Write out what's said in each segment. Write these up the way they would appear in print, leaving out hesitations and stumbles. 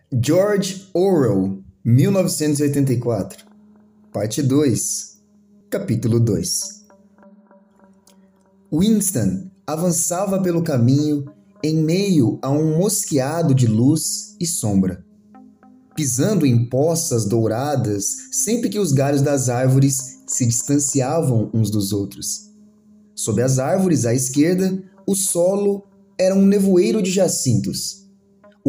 George Orwell, 1984, Parte 2, Capítulo 2. Winston avançava pelo caminho em meio a um mosqueado de luz e sombra, pisando em poças douradas sempre que os galhos das árvores se distanciavam uns dos outros. Sob as árvores à esquerda, o solo era um nevoeiro de jacintos.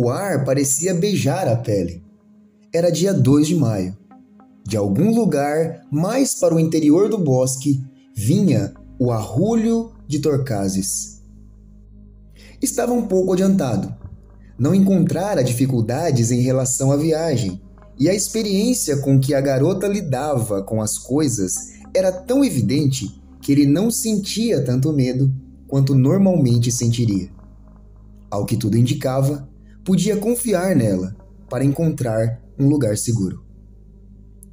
O ar parecia beijar a pele. Era dia 2 de maio. De algum lugar mais para o interior do bosque vinha o arrulho de Torcazes. Estava um pouco adiantado. Não encontrara dificuldades em relação à viagem, e a experiência com que a garota lidava com as coisas era tão evidente que ele não sentia tanto medo quanto normalmente sentiria. Ao que tudo indicava, podia confiar nela para encontrar um lugar seguro.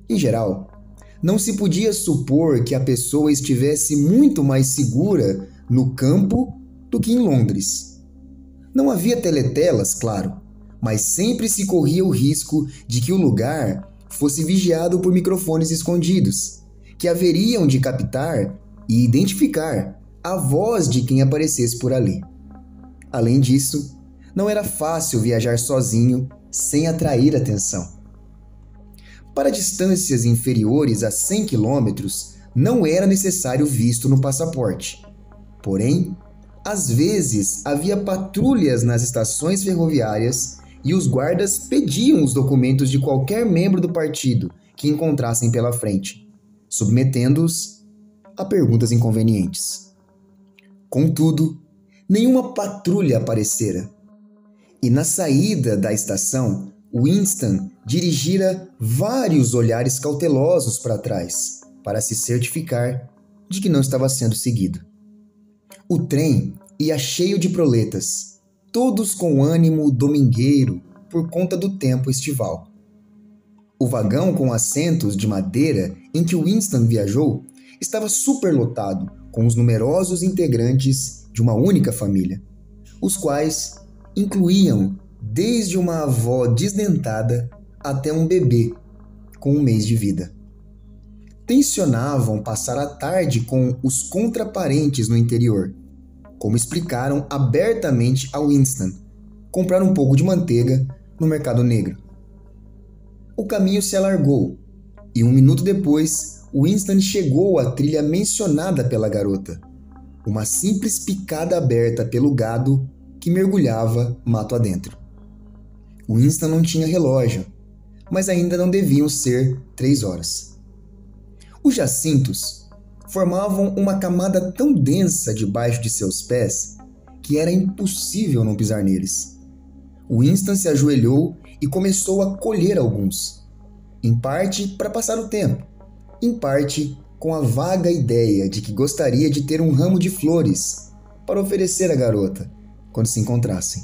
Em geral, não se podia supor que a pessoa estivesse muito mais segura no campo do que em Londres. Não havia teletelas, claro, mas sempre se corria o risco de que o lugar fosse vigiado por microfones escondidos, que haveriam de captar e identificar a voz de quem aparecesse por ali. Além disso, não era fácil viajar sozinho sem atrair atenção. Para distâncias inferiores a 100 quilômetros, não era necessário visto no passaporte. Porém, às vezes havia patrulhas nas estações ferroviárias e os guardas pediam os documentos de qualquer membro do partido que encontrassem pela frente, submetendo-os a perguntas inconvenientes. Contudo, nenhuma patrulha aparecera. E na saída da estação, Winston dirigira vários olhares cautelosos para trás, para se certificar de que não estava sendo seguido. O trem ia cheio de proletas, todos com ânimo domingueiro por conta do tempo estival. O vagão com assentos de madeira em que Winston viajou estava superlotado com os numerosos integrantes de uma única família, os quais incluíam desde uma avó desdentada até um bebê com 1 mês de vida. Tensionavam passar a tarde com os contraparentes no interior, como explicaram abertamente a Winston, comprar um pouco de manteiga no mercado negro. O caminho se alargou e 1 minuto depois, Winston chegou à trilha mencionada pela garota, uma simples picada aberta pelo gado que mergulhava mato adentro. Winston não tinha relógio, mas ainda não deviam ser 3 horas. Os jacintos formavam uma camada tão densa debaixo de seus pés que era impossível não pisar neles. Winston se ajoelhou e começou a colher alguns, em parte para passar o tempo, em parte com a vaga ideia de que gostaria de ter um ramo de flores para oferecer à garota quando se encontrassem.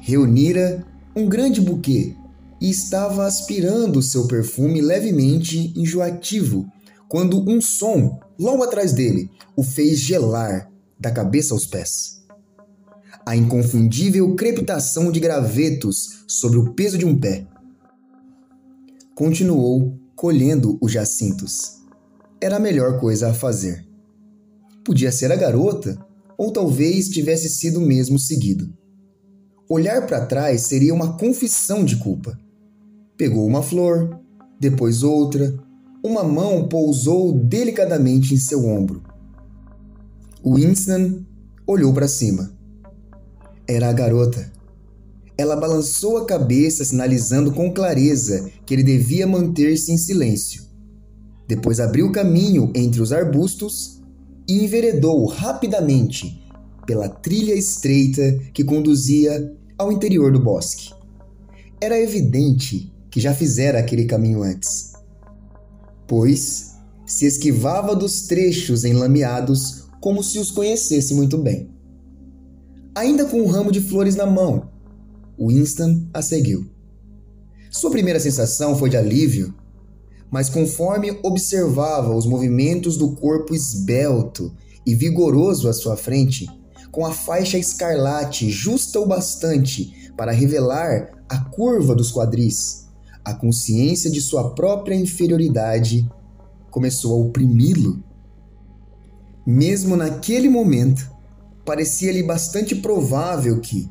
Reunira um grande buquê e estava aspirando seu perfume levemente enjoativo quando um som, logo atrás dele, o fez gelar da cabeça aos pés. A inconfundível crepitação de gravetos sobre o peso de um pé. Continuou colhendo os jacintos. Era a melhor coisa a fazer. Podia ser a garota, ou talvez tivesse sido mesmo seguido. Olhar para trás seria uma confissão de culpa. Pegou uma flor, depois outra. Uma mão pousou delicadamente em seu ombro. Winston olhou para cima. Era a garota. Ela balançou a cabeça, sinalizando com clareza que ele devia manter-se em silêncio. Depois abriu caminho entre os arbustos e enveredou rapidamente pela trilha estreita que conduzia ao interior do bosque. Era evidente que já fizera aquele caminho antes, pois se esquivava dos trechos enlameados como se os conhecesse muito bem. Ainda com um ramo de flores na mão, Winston a seguiu. Sua primeira sensação foi de alívio, mas conforme observava os movimentos do corpo esbelto e vigoroso à sua frente, com a faixa escarlate justa o bastante para revelar a curva dos quadris, a consciência de sua própria inferioridade começou a oprimi-lo. Mesmo naquele momento, parecia-lhe bastante provável que,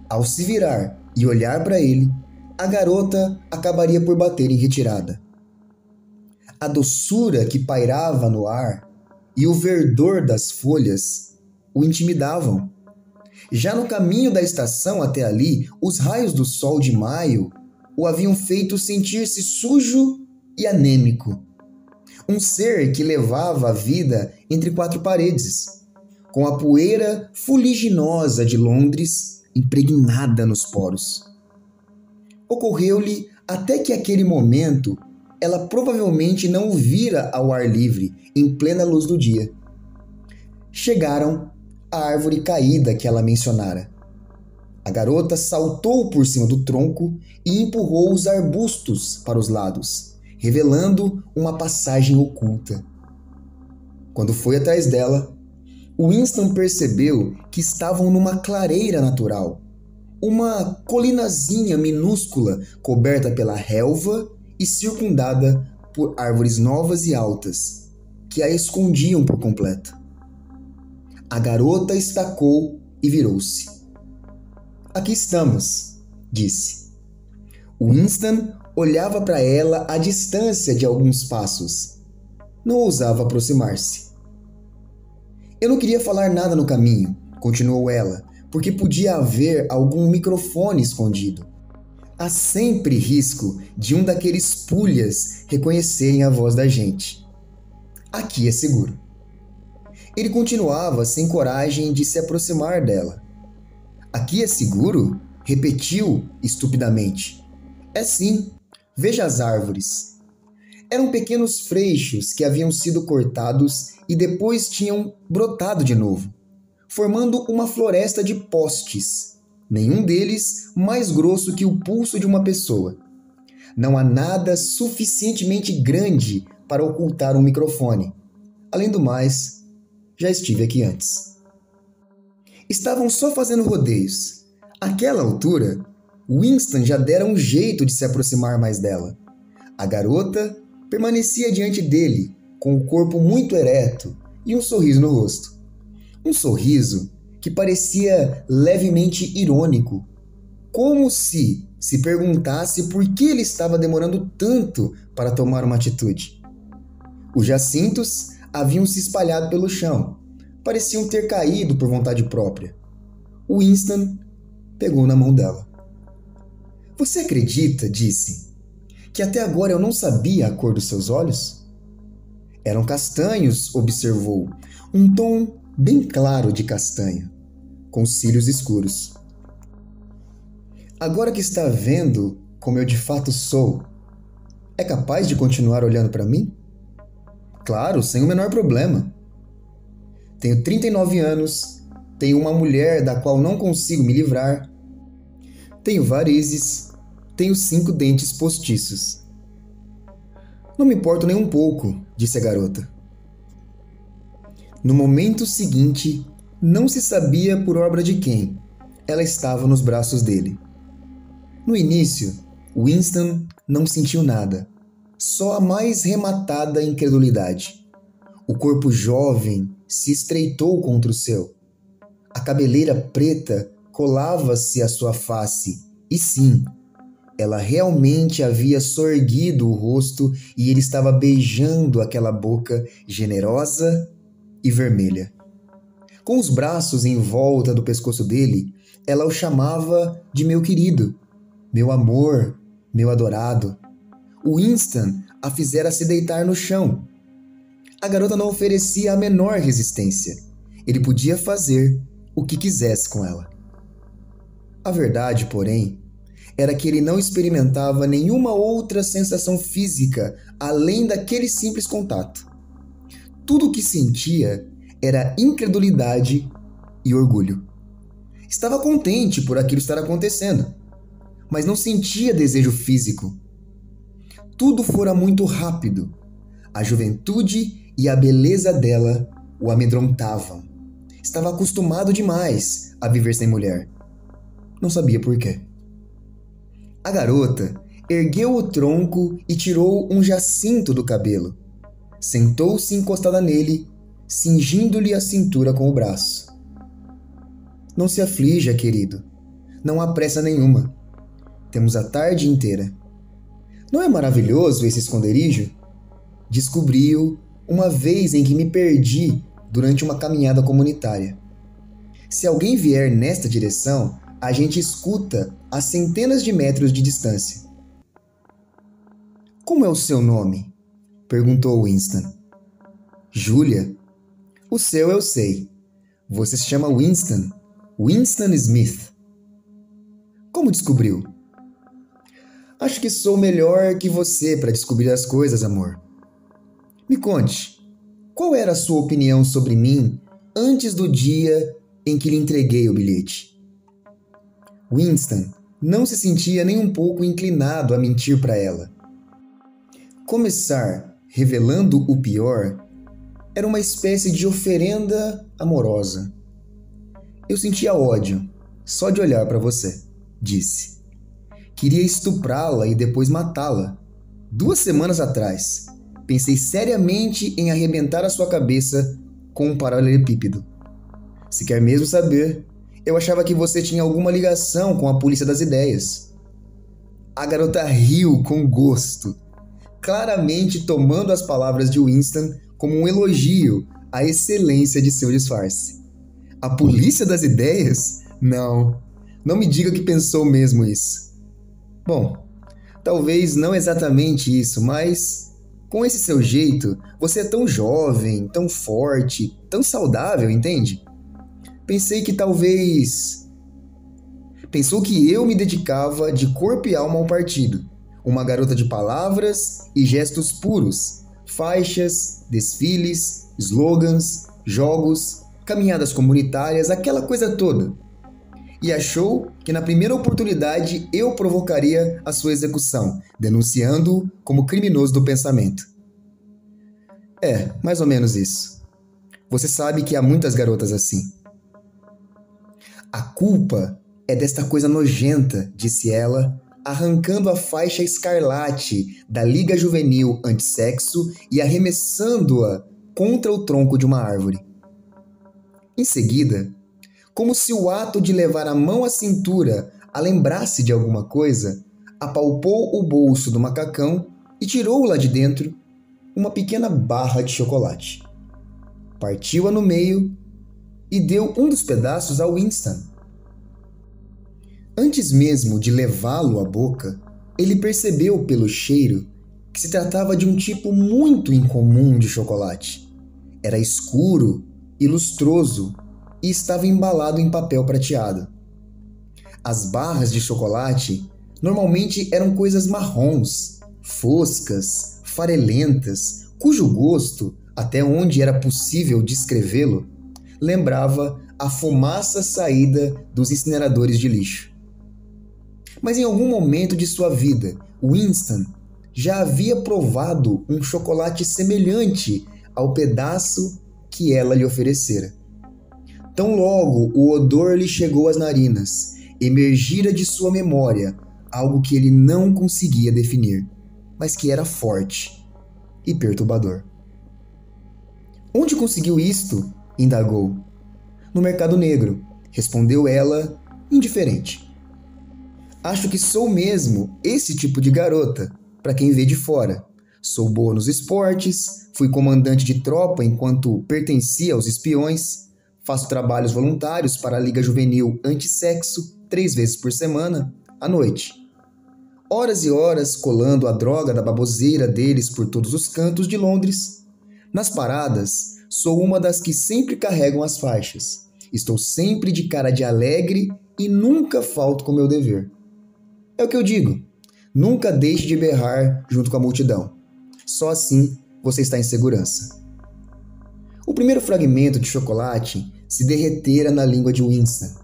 ao se virar e olhar para ele, a garota acabaria por bater em retirada. A doçura que pairava no ar e o verdor das folhas o intimidavam. Já no caminho da estação até ali, os raios do sol de maio o haviam feito sentir-se sujo e anêmico. Um ser que levava a vida entre quatro paredes, com a poeira fuliginosa de Londres impregnada nos poros. Ocorreu-lhe até que aquele momento ela provavelmente não o vira ao ar livre, em plena luz do dia. Chegaram à árvore caída que ela mencionara. A garota saltou por cima do tronco e empurrou os arbustos para os lados, revelando uma passagem oculta. Quando foi atrás dela, Winston percebeu que estavam numa clareira natural, uma colinazinha minúscula coberta pela relva e circundada por árvores novas e altas, que a escondiam por completo. A garota estacou e virou-se. "Aqui estamos", disse. Winston olhava para ela à distância de alguns passos. Não ousava aproximar-se. "Eu não queria falar nada no caminho", continuou ela, "porque podia haver algum microfone escondido. Há sempre risco de um daqueles pulhas reconhecerem a voz da gente. Aqui é seguro." Ele continuava sem coragem de se aproximar dela. "Aqui é seguro?" repetiu estupidamente. "É sim. Veja as árvores." Eram pequenos freixos que haviam sido cortados e depois tinham brotado de novo, formando uma floresta de postes, nenhum deles mais grosso que o pulso de uma pessoa. Não há nada suficientemente grande para ocultar um microfone. Além do mais, já estive aqui antes. Estavam só fazendo rodeios. Àquela altura, Winston já dera um jeito de se aproximar mais dela. A garota permanecia diante dele, com o corpo muito ereto e um sorriso no rosto. Um sorriso que parecia levemente irônico, como se perguntasse por que ele estava demorando tanto para tomar uma atitude. Os jacintos haviam se espalhado pelo chão, pareciam ter caído por vontade própria. Winston pegou na mão dela. "Você acredita", disse, "que até agora eu não sabia a cor dos seus olhos?" "Eram castanhos", observou, um tom bem claro de castanho, com cílios escuros. "Agora que está vendo como eu de fato sou, é capaz de continuar olhando para mim?" "Claro, sem o menor problema." "Tenho 39 anos, tenho uma mulher da qual não consigo me livrar, tenho varizes, tenho 5 dentes postiços." "Não me importo nem um pouco", disse a garota. No momento seguinte, não se sabia por obra de quem, ela estava nos braços dele. No início, Winston não sentiu nada, só a mais rematada incredulidade. O corpo jovem se estreitou contra o seu. A cabeleira preta colava-se à sua face, e sim, ela realmente havia soerguido o rosto e ele estava beijando aquela boca generosa e vermelha. Com os braços em volta do pescoço dele, ela o chamava de meu querido, meu amor, meu adorado. Winston a fizera se deitar no chão. A garota não oferecia a menor resistência. Ele podia fazer o que quisesse com ela. A verdade, porém, era que ele não experimentava nenhuma outra sensação física além daquele simples contato. Tudo o que sentia era incredulidade e orgulho. Estava contente por aquilo estar acontecendo, mas não sentia desejo físico. Tudo fora muito rápido. A juventude e a beleza dela o amedrontavam. Estava acostumado demais a viver sem mulher. Não sabia por quê. A garota ergueu o tronco e tirou um jacinto do cabelo. Sentou-se encostada nele, cingindo-lhe a cintura com o braço. Não se aflija, querido. Não há pressa nenhuma. Temos a tarde inteira. Não é maravilhoso esse esconderijo? Descobri-o uma vez em que me perdi durante uma caminhada comunitária. Se alguém vier nesta direção, a gente escuta a centenas de metros de distância. Como é o seu nome? Perguntou Winston. Julia. O seu eu sei. Você se chama Winston. Winston Smith. Como descobriu? Acho que sou melhor que você para descobrir as coisas, amor. Me conte, qual era a sua opinião sobre mim antes do dia em que lhe entreguei o bilhete? Winston não se sentia nem um pouco inclinado a mentir para ela. Começar revelando o pior era uma espécie de oferenda amorosa. Eu sentia ódio só de olhar para você, disse. Queria estuprá-la e depois matá-la. 2 semanas atrás, pensei seriamente em arrebentar a sua cabeça com um paralelepípedo. Se quer mesmo saber, eu achava que você tinha alguma ligação com a polícia das ideias. A garota riu com gosto, claramente tomando as palavras de Winston como um elogio à excelência de seu disfarce. A polícia das ideias? Não me diga que pensou mesmo isso. Bom, talvez não exatamente isso, mas com esse seu jeito, você é tão jovem, tão forte, tão saudável, entende? Pensei que talvez... Pensou que eu me dedicava de corpo e alma ao partido. Uma garota de palavras e gestos puros, faixas, desfiles, slogans, jogos, caminhadas comunitárias, aquela coisa toda. E achou que na primeira oportunidade eu provocaria a sua execução, denunciando-o como criminoso do pensamento. É, mais ou menos isso. Você sabe que há muitas garotas assim. A culpa é desta coisa nojenta, disse ela, arrancando a faixa escarlate da Liga Juvenil Antissexo e arremessando-a contra o tronco de uma árvore. Em seguida, como se o ato de levar a mão à cintura a lembrasse de alguma coisa, apalpou o bolso do macacão e tirou lá de dentro uma pequena barra de chocolate. Partiu-a no meio e deu um dos pedaços a Winston. Antes mesmo de levá-lo à boca, ele percebeu pelo cheiro que se tratava de um tipo muito incomum de chocolate. Era escuro e lustroso e estava embalado em papel prateado. As barras de chocolate normalmente eram coisas marrons, foscas, farelentas, cujo gosto, até onde era possível descrevê-lo, lembrava a fumaça saída dos incineradores de lixo. Mas em algum momento de sua vida, Winston já havia provado um chocolate semelhante ao pedaço que ela lhe oferecera. Tão logo o odor lhe chegou às narinas, emergira de sua memória algo que ele não conseguia definir, mas que era forte e perturbador. Onde conseguiu isto? Indagou. No mercado negro, respondeu ela, indiferente. Acho que sou mesmo esse tipo de garota, para quem vê de fora. Sou boa nos esportes, fui comandante de tropa enquanto pertencia aos espiões, faço trabalhos voluntários para a Liga Juvenil Antissexo 3 vezes por semana, à noite. Horas e horas colando a droga da baboseira deles por todos os cantos de Londres. Nas paradas, sou uma das que sempre carregam as faixas. Estou sempre de cara de alegre e nunca falto com meu dever. É o que eu digo. Nunca deixe de berrar junto com a multidão. Só assim você está em segurança. O primeiro fragmento de chocolate se derretera na língua de Winston.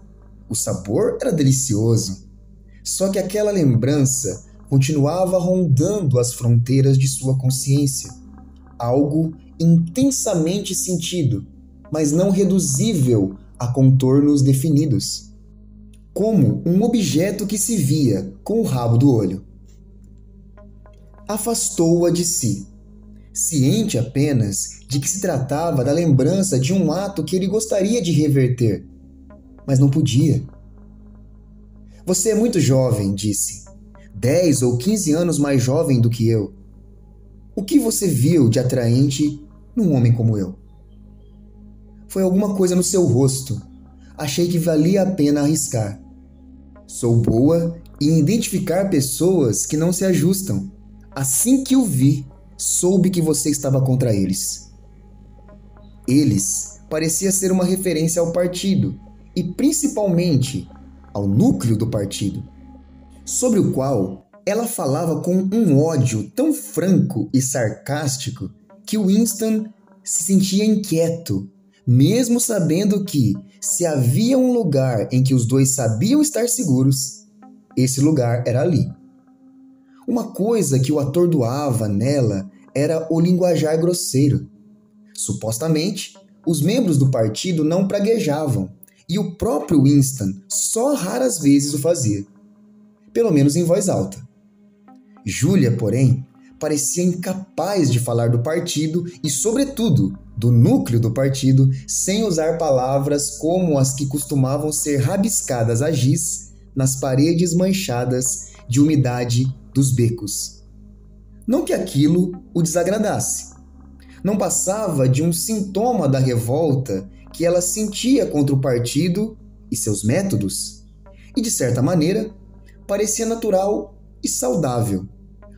O sabor era delicioso. Só que aquela lembrança continuava rondando as fronteiras de sua consciência. Algo intensamente sentido, mas não reduzível a contornos definidos. como um objeto que se via com o rabo do olho. Afastou-a de si, ciente apenas de que se tratava da lembrança de um ato que ele gostaria de reverter, mas não podia. Você é muito jovem, disse. 10 ou 15 anos mais jovem do que eu. O que você viu de atraente num homem como eu? Foi alguma coisa no seu rosto. Achei que valia a pena arriscar. Sou boa em identificar pessoas que não se ajustam. Assim que o vi, soube que você estava contra eles. Eles parecia ser uma referência ao partido e principalmente ao núcleo do partido, sobre o qual ela falava com um ódio tão franco e sarcástico que Winston se sentia inquieto, mesmo sabendo que, se havia um lugar em que os dois sabiam estar seguros, esse lugar era ali. Uma coisa que o atordoava nela era o linguajar grosseiro. Supostamente, os membros do partido não praguejavam, e o próprio Winston só raras vezes o fazia, pelo menos em voz alta. Júlia, porém, parecia incapaz de falar do partido e, sobretudo, do núcleo do partido, sem usar palavras como as que costumavam ser rabiscadas a giz nas paredes manchadas de umidade dos becos. Não que aquilo o desagradasse. Não passava de um sintoma da revolta que ela sentia contra o partido e seus métodos, e, de certa maneira, parecia natural e saudável,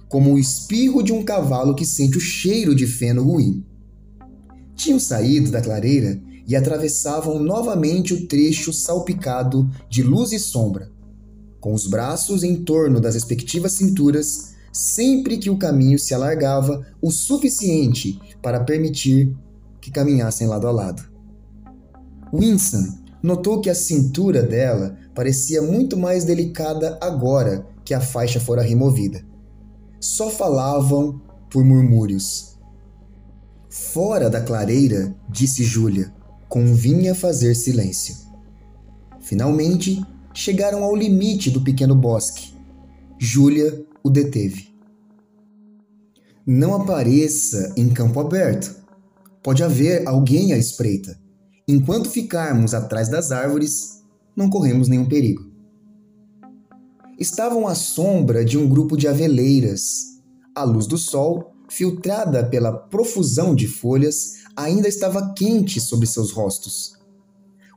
como o espirro de um cavalo que sente o cheiro de feno ruim. Tinham saído da clareira e atravessavam novamente o trecho salpicado de luz e sombra, com os braços em torno das respectivas cinturas, sempre que o caminho se alargava o suficiente para permitir que caminhassem lado a lado. Winston notou que a cintura dela parecia muito mais delicada agora que a faixa fora removida. Só falavam por murmúrios. Fora da clareira, disse Júlia, convinha fazer silêncio. Finalmente, chegaram ao limite do pequeno bosque. Júlia o deteve. Não apareça em campo aberto. Pode haver alguém à espreita. Enquanto ficarmos atrás das árvores, não corremos nenhum perigo. Estavam à sombra de um grupo de aveleiras. A luz do sol, filtrada pela profusão de folhas, ainda estava quente sobre seus rostos.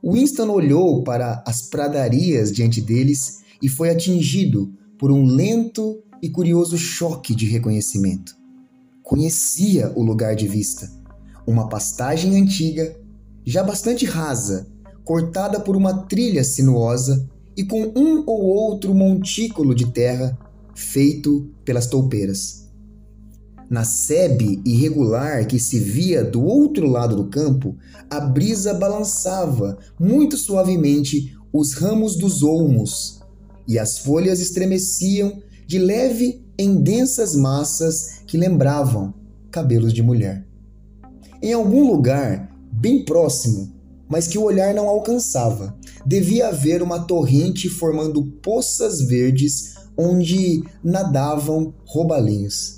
Winston olhou para as pradarias diante deles e foi atingido por um lento e curioso choque de reconhecimento. Conhecia o lugar de vista. Uma pastagem antiga, já bastante rasa, cortada por uma trilha sinuosa e com um ou outro montículo de terra feito pelas toupeiras. Na sebe irregular que se via do outro lado do campo, a brisa balançava muito suavemente os ramos dos olmos e as folhas estremeciam de leve em densas massas que lembravam cabelos de mulher. Em algum lugar, bem próximo, mas que o olhar não alcançava, devia haver uma torrente formando poças verdes onde nadavam robalinhos.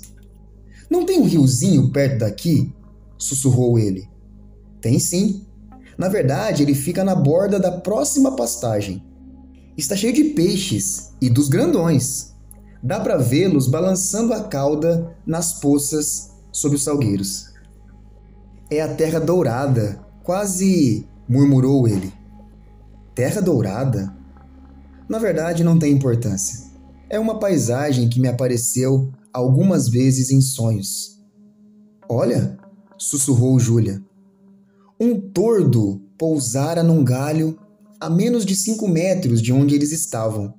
Não tem um riozinho perto daqui? Sussurrou ele. Tem sim. Na verdade, ele fica na borda da próxima pastagem. Está cheio de peixes e dos grandões. Dá para vê-los balançando a cauda nas poças sob os salgueiros. É a terra dourada, quase, murmurou ele. Terra dourada? Na verdade, não tem importância. É uma paisagem que me apareceu algumas vezes em sonhos. Olha, sussurrou Júlia. Um tordo pousara num galho a menos de 5 metros de onde eles estavam,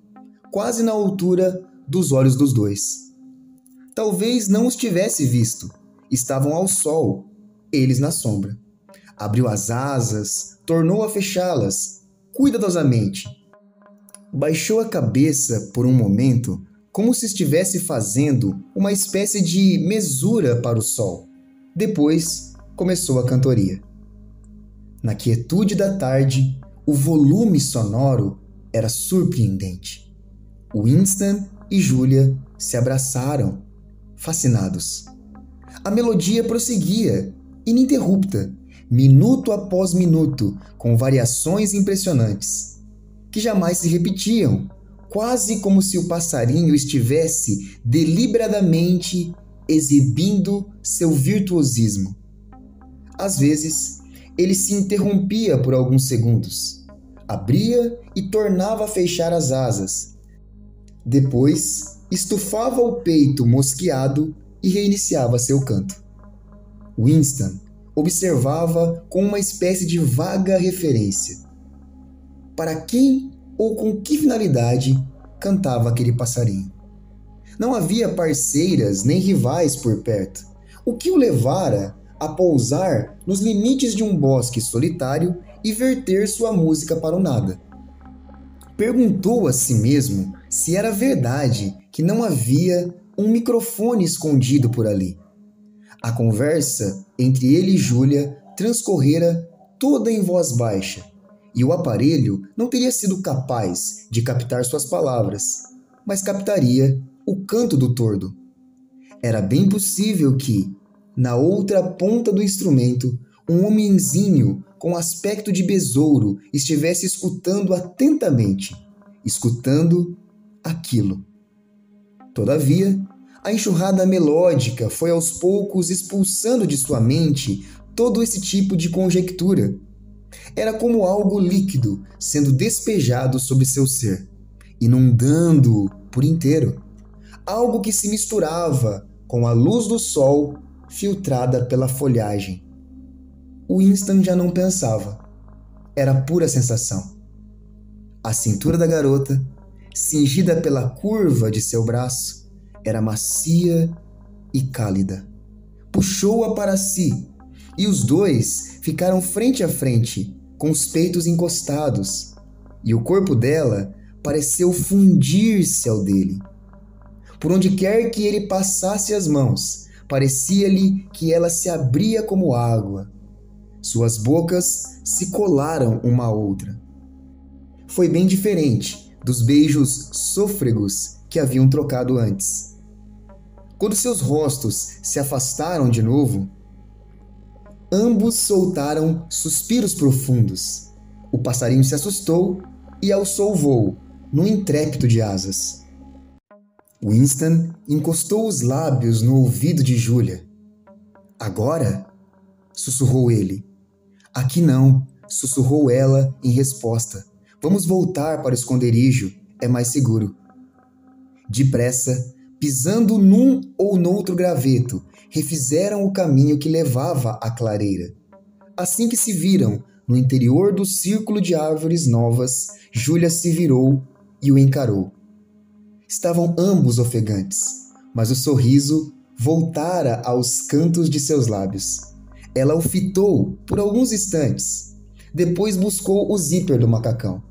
quase na altura dos olhos dos dois. Talvez não os tivesse visto. Estavam ao sol, eles na sombra. Abriu as asas, tornou a fechá-las, cuidadosamente. Baixou a cabeça por um momento, como se estivesse fazendo uma espécie de mesura para o sol. Depois começou a cantoria. Na quietude da tarde, o volume sonoro era surpreendente. Winston e Julia se abraçaram, fascinados. A melodia prosseguia, ininterrupta, minuto após minuto, com variações impressionantes, que jamais se repetiam, quase como se o passarinho estivesse deliberadamente exibindo seu virtuosismo. Às vezes, ele se interrompia por alguns segundos, abria e tornava a fechar as asas. Depois, estufava o peito mosqueado e reiniciava seu canto. Winston observava com uma espécie de vaga referência. Para quem ou com que finalidade cantava aquele passarinho? Não havia parceiras nem rivais por perto, o que o levara a pousar nos limites de um bosque solitário e verter sua música para o nada. Perguntou a si mesmo se era verdade que não havia um microfone escondido por ali. A conversa entre ele e Julia transcorrera toda em voz baixa, e o aparelho não teria sido capaz de captar suas palavras, mas captaria o canto do tordo. Era bem possível que, na outra ponta do instrumento, um homenzinho com aspecto de besouro estivesse escutando atentamente, escutando aquilo. Todavia, a enxurrada melódica foi aos poucos expulsando de sua mente todo esse tipo de conjectura. Era como algo líquido sendo despejado sobre seu ser, inundando-o por inteiro. Algo que se misturava com a luz do sol filtrada pela folhagem. Winston já não pensava. Era pura sensação. A cintura da garota, cingida pela curva de seu braço, era macia e cálida. Puxou-a para si, e os dois ficaram frente a frente, com os peitos encostados, e o corpo dela pareceu fundir-se ao dele. Por onde quer que ele passasse as mãos, parecia-lhe que ela se abria como água. Suas bocas se colaram uma à outra. Foi bem diferente dos beijos sôfregos que haviam trocado antes. Quando seus rostos se afastaram de novo, ambos soltaram suspiros profundos. O passarinho se assustou e alçou o voo, num intrépido de asas. Winston encostou os lábios no ouvido de Julia. "Agora?" sussurrou ele. "Aqui não", sussurrou ela em resposta. "Vamos voltar para o esconderijo, é mais seguro." Depressa, pisando num ou noutro graveto, refizeram o caminho que levava à clareira. Assim que se viram no interior do círculo de árvores novas, Julia se virou e o encarou. Estavam ambos ofegantes, mas o sorriso voltara aos cantos de seus lábios. Ela o fitou por alguns instantes, depois buscou o zíper do macacão.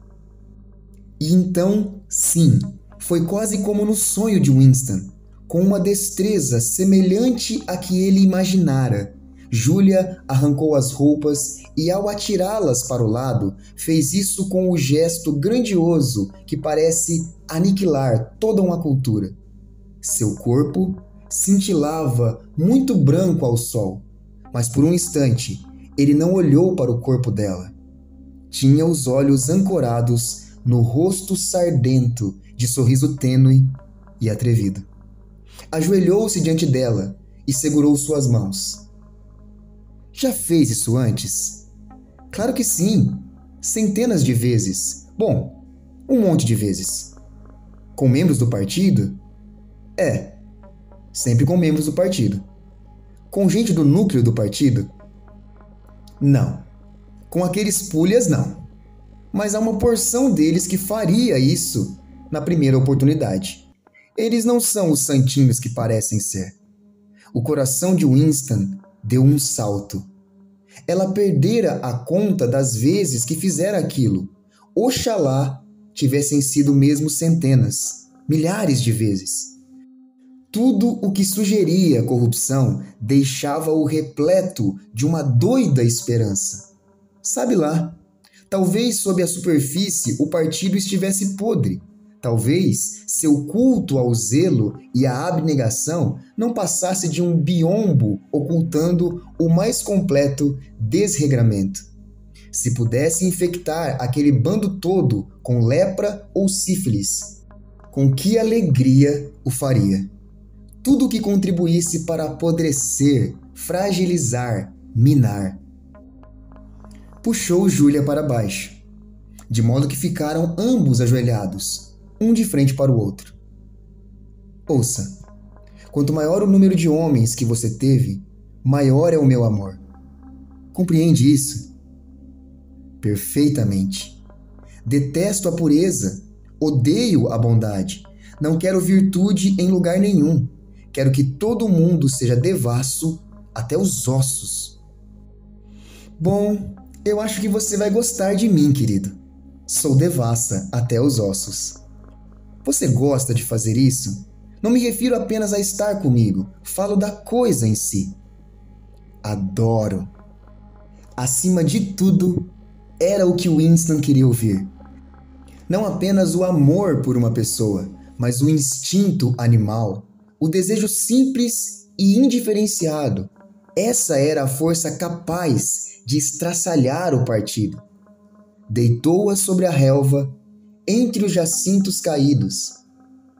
E então, sim, foi quase como no sonho de Winston, com uma destreza semelhante à que ele imaginara. Julia arrancou as roupas e, ao atirá-las para o lado, fez isso com o gesto grandioso que parece aniquilar toda uma cultura. Seu corpo cintilava muito branco ao sol, mas por um instante ele não olhou para o corpo dela. Tinha os olhos ancorados no rosto sardento de sorriso tênue e atrevido. Ajoelhou-se diante dela e segurou suas mãos. "Já fez isso antes?" "Claro que sim, centenas de vezes. Bom, um monte de vezes." "Com membros do partido?" "É, sempre com membros do partido." "Com gente do núcleo do partido?" "Não. Com aqueles pulhas, não. Mas há uma porção deles que faria isso na primeira oportunidade. Eles não são os santinhos que parecem ser." O coração de Winston deu um salto. Ela perdera a conta das vezes que fizera aquilo. Oxalá tivessem sido mesmo centenas, milhares de vezes. Tudo o que sugeria corrupção deixava-o repleto de uma doida esperança. Sabe lá, Talvez sob a superfície o partido estivesse podre. Talvez seu culto ao zelo e à abnegação não passasse de um biombo ocultando o mais completo desregramento. Se pudesse infectar aquele bando todo com lepra ou sífilis, com que alegria o faria! Tudo o que contribuísse para apodrecer, fragilizar, minar. Puxou Júlia para baixo, de modo que ficaram ambos ajoelhados, um de frente para o outro. Ouça, quanto maior o número de homens que você teve, maior é o meu amor. Compreende isso? Perfeitamente. Detesto a pureza, odeio a bondade, não quero virtude em lugar nenhum. Quero que todo mundo seja devasso até os ossos. Bom, eu acho que você vai gostar de mim, querido. Sou devassa até os ossos. Você gosta de fazer isso? Não me refiro apenas a estar comigo, falo da coisa em si. Adoro. Acima de tudo, era o que Winston queria ouvir. Não apenas o amor por uma pessoa, mas o instinto animal, o desejo simples e indiferenciado. Essa era a força capaz de estraçalhar o partido. Deitou-a sobre a relva, entre os jacintos caídos.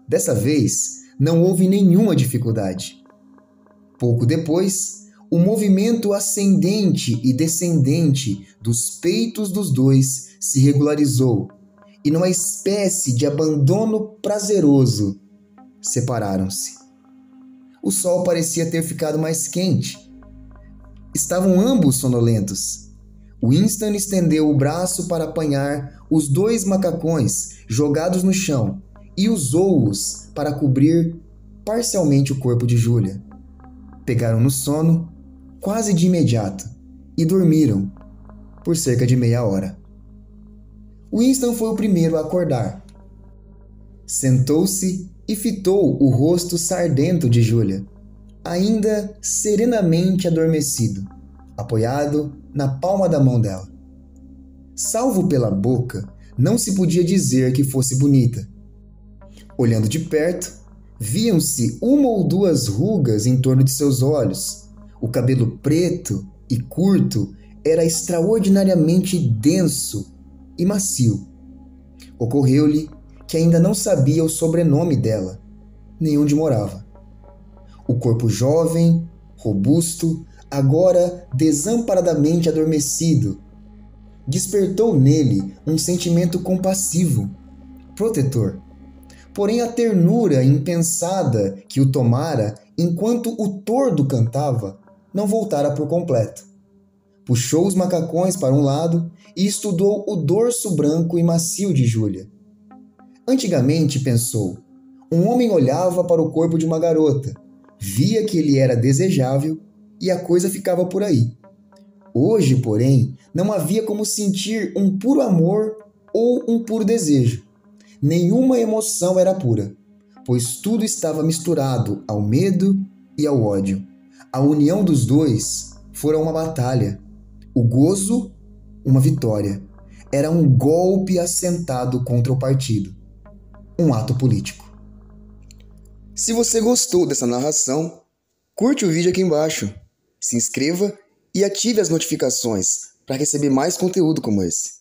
Dessa vez, não houve nenhuma dificuldade. Pouco depois, o movimento ascendente e descendente dos peitos dos dois se regularizou e, numa espécie de abandono prazeroso, separaram-se. O sol parecia ter ficado mais quente. Estavam ambos sonolentos. Winston estendeu o braço para apanhar os dois macacões jogados no chão e usou-os para cobrir parcialmente o corpo de Júlia. Pegaram no sono quase de imediato e dormiram por cerca de meia hora. Winston foi o primeiro a acordar. Sentou-se e fitou o rosto sardento de Júlia, ainda serenamente adormecido, apoiado na palma da mão dela. Salvo pela boca, não se podia dizer que fosse bonita. Olhando de perto, viam-se uma ou duas rugas em torno de seus olhos. O cabelo preto e curto era extraordinariamente denso e macio. Ocorreu-lhe que ainda não sabia o sobrenome dela, nem onde morava. O corpo jovem, robusto, agora desamparadamente adormecido, despertou nele um sentimento compassivo, protetor. Porém, a ternura impensada que o tomara enquanto o tordo cantava não voltara por completo. Puxou os macacões para um lado e estudou o dorso branco e macio de Júlia. Antigamente, pensou, um homem olhava para o corpo de uma garota, via que ele era desejável e a coisa ficava por aí. Hoje, porém, não havia como sentir um puro amor ou um puro desejo. Nenhuma emoção era pura, pois tudo estava misturado ao medo e ao ódio. A união dos dois fora uma batalha. O gozo, uma vitória. Era um golpe assentado contra o partido. Um ato político. Se você gostou dessa narração, curte o vídeo aqui embaixo, se inscreva e ative as notificações para receber mais conteúdo como esse.